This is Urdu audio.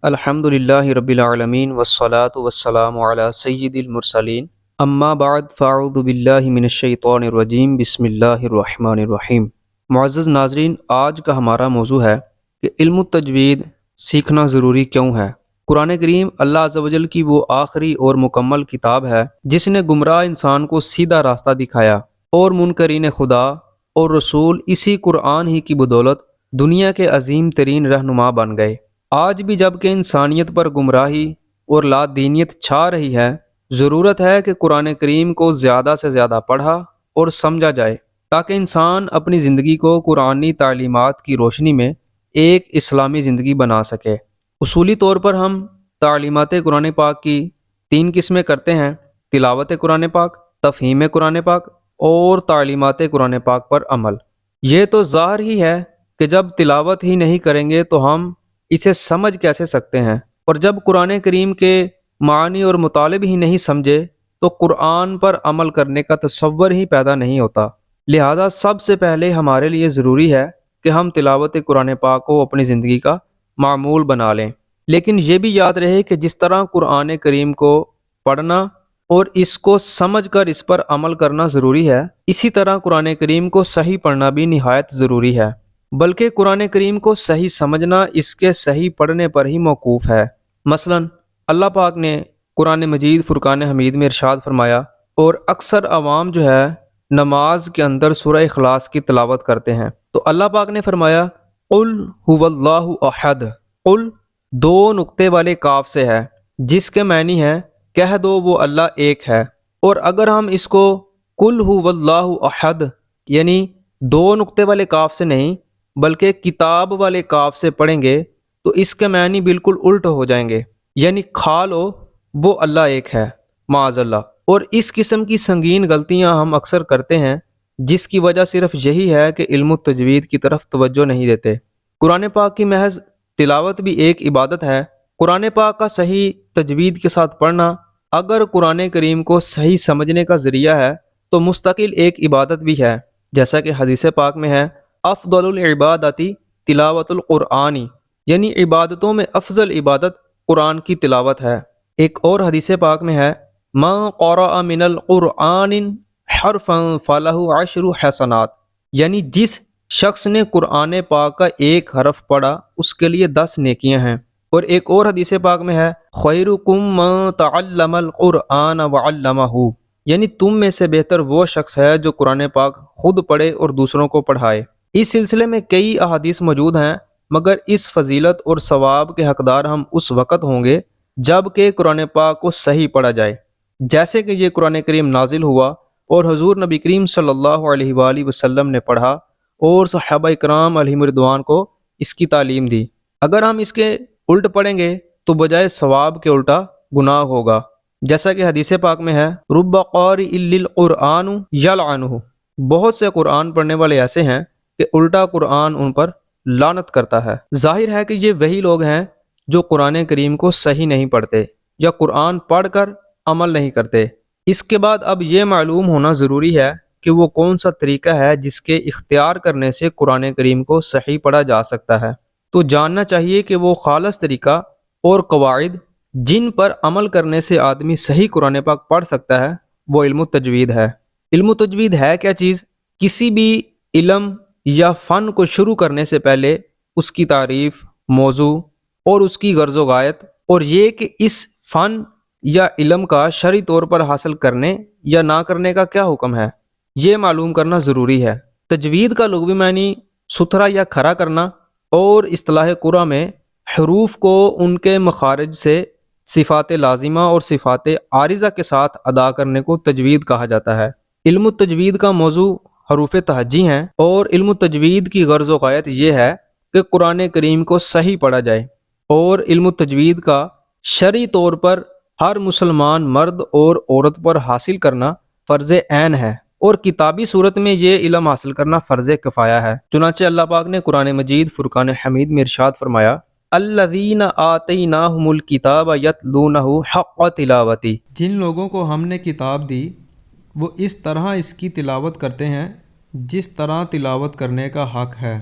الحمدللہ رب العالمین والصلاة والسلام علی سید المرسلین اما بعد فاعوذ باللہ من الشیطان الرجیم بسم اللہ الرحمن الرحیم۔ معزز ناظرین، آج کا ہمارا موضوع ہے کہ علم التجوید سیکھنا ضروری کیوں ہے۔ قرآن کریم اللہ عز و جل کی وہ آخری اور مکمل کتاب ہے جس نے گمراہ انسان کو سیدھا راستہ دکھایا، اور منکرین خدا اور رسول اسی قرآن ہی کی بدولت دنیا کے عظیم ترین رہنما بن گئے۔ آج بھی جب کہ انسانیت پر گمراہی اور لا دینیت چھا رہی ہے، ضرورت ہے کہ قرآن کریم کو زیادہ سے زیادہ پڑھا اور سمجھا جائے تاکہ انسان اپنی زندگی کو قرآنی تعلیمات کی روشنی میں ایک اسلامی زندگی بنا سکے۔ اصولی طور پر ہم تعلیمات قرآن پاک کی 3 قسمیں کرتے ہیں: تلاوت قرآن پاک، تفہیم قرآن پاک اور تعلیمات قرآن پاک پر عمل۔ یہ تو ظاہر ہی ہے کہ جب تلاوت ہی نہیں کریں گے تو ہم اسے سمجھ کیسے سکتے ہیں، اور جب قرآن کریم کے معنی اور مطالب ہی نہیں سمجھے تو قرآن پر عمل کرنے کا تصور ہی پیدا نہیں ہوتا۔ لہذا سب سے پہلے ہمارے لیے ضروری ہے کہ ہم تلاوت قرآن پاک کو اپنی زندگی کا معمول بنا لیں، لیکن یہ بھی یاد رہے کہ جس طرح قرآن کریم کو پڑھنا اور اس کو سمجھ کر اس پر عمل کرنا ضروری ہے، اسی طرح قرآن کریم کو صحیح پڑھنا بھی نہایت ضروری ہے، بلکہ قرآن کریم کو صحیح سمجھنا اس کے صحیح پڑھنے پر ہی موقوف ہے۔ مثلا اللہ پاک نے قرآن مجید فرقان حمید میں ارشاد فرمایا، اور اکثر عوام جو ہے نماز کے اندر سورہ اخلاص کی تلاوت کرتے ہیں، تو اللہ پاک نے فرمایا قل هو اللہ احد۔ قل 2 نقطے والے کاف سے ہے، جس کے معنی ہے کہہ دو وہ اللہ ایک ہے۔ اور اگر ہم اس کو قل هو اللہ احد یعنی 2 نقطے والے کاف سے نہیں بلکہ کتاب والے کاف سے پڑھیں گے تو اس کے معنی بالکل الٹ ہو جائیں گے، یعنی کھا لو وہ اللہ ایک ہے، معاذ اللہ۔ اور اس قسم کی سنگین غلطیاں ہم اکثر کرتے ہیں، جس کی وجہ صرف یہی ہے کہ علم التجوید کی طرف توجہ نہیں دیتے۔ قرآن پاک کی محض تلاوت بھی ایک عبادت ہے۔ قرآن پاک کا صحیح تجوید کے ساتھ پڑھنا اگر قرآن کریم کو صحیح سمجھنے کا ذریعہ ہے تو مستقل ایک عبادت بھی ہے، جیسا کہ حدیث پاک میں ہے افضل العبادتی تلاوت القرآنی، یعنی عبادتوں میں افضل عبادت قرآن کی تلاوت ہے۔ ایک اور حدیث پاک میں ہے من قرأ من القرآن حرفا فلہ 10 حسنات، یعنی جس شخص نے قرآن پاک کا ایک حرف پڑھا اس کے لیے 10 نیکیاں ہیں۔ اور ایک اور حدیث پاک میں ہے خیرکم من تعلم القرآن وعلمہ، یعنی تم میں سے بہتر وہ شخص ہے جو قرآن پاک خود پڑھے اور دوسروں کو پڑھائے۔ اس سلسلے میں کئی احادیث موجود ہیں، مگر اس فضیلت اور ثواب کے حقدار ہم اس وقت ہوں گے جب کہ قرآن پاک کو صحیح پڑھا جائے، جیسے کہ یہ قرآن کریم نازل ہوا اور حضور نبی کریم صلی اللہ علیہ وآلہ وسلم نے پڑھا اور صحابہ کرام علیہم رضوان کو اس کی تعلیم دی۔ اگر ہم اس کے الٹ پڑھیں گے تو بجائے ثواب کے الٹا گناہ ہوگا، جیسا کہ حدیث پاک میں ہے رب قارئ للقرآن یلعنہ، بہت سے قرآن پڑھنے والے ایسے ہیں کہ الٹا قرآن ان پر لعنت کرتا ہے۔ ظاہر ہے کہ یہ وہی لوگ ہیں جو قرآن کریم کو صحیح نہیں پڑھتے یا قرآن پڑھ کر عمل نہیں کرتے۔ اس کے بعد اب یہ معلوم ہونا ضروری ہے کہ وہ کون سا طریقہ ہے جس کے اختیار کرنے سے قرآن کریم کو صحیح پڑھا جا سکتا ہے۔ تو جاننا چاہیے کہ وہ خالص طریقہ اور قواعد جن پر عمل کرنے سے آدمی صحیح قرآن پاک پڑھ سکتا ہے وہ علم التجوید ہے۔ علم التجوید ہے کیا چیز؟ کسی بھی علم یا فن کو شروع کرنے سے پہلے اس کی تعریف، موضوع اور اس کی غرض و غایت، اور یہ کہ اس فن یا علم کا شرعی طور پر حاصل کرنے یا نہ کرنے کا کیا حکم ہے، یہ معلوم کرنا ضروری ہے۔ تجوید کا لغوی معنی ستھرا یا کھرا کرنا، اور اصطلاح قرآ میں حروف کو ان کے مخارج سے صفات لازمہ اور صفات عارضہ کے ساتھ ادا کرنے کو تجوید کہا جاتا ہے۔ علم التجوید کا موضوع حروف تہجی ہیں، اور علم التجوید کی غرض و غایت یہ ہے کہ قرآن کریم کو صحیح پڑھا جائے، اور علم التجوید کا شرعی طور پر ہر مسلمان مرد اور عورت پر حاصل کرنا فرض عین ہے، اور کتابی صورت میں یہ علم حاصل کرنا فرض کفایہ ہے۔ چنانچہ اللہ پاک نے قرآن مجید فرقان حمید میں ارشاد فرمایا الذین آتیناہم الکتاب یتلونہ حق تلاوتی، جن لوگوں کو ہم نے کتاب دی وہ اس طرح اس کی تلاوت کرتے ہیں جس طرح تلاوت کرنے کا حق ہے۔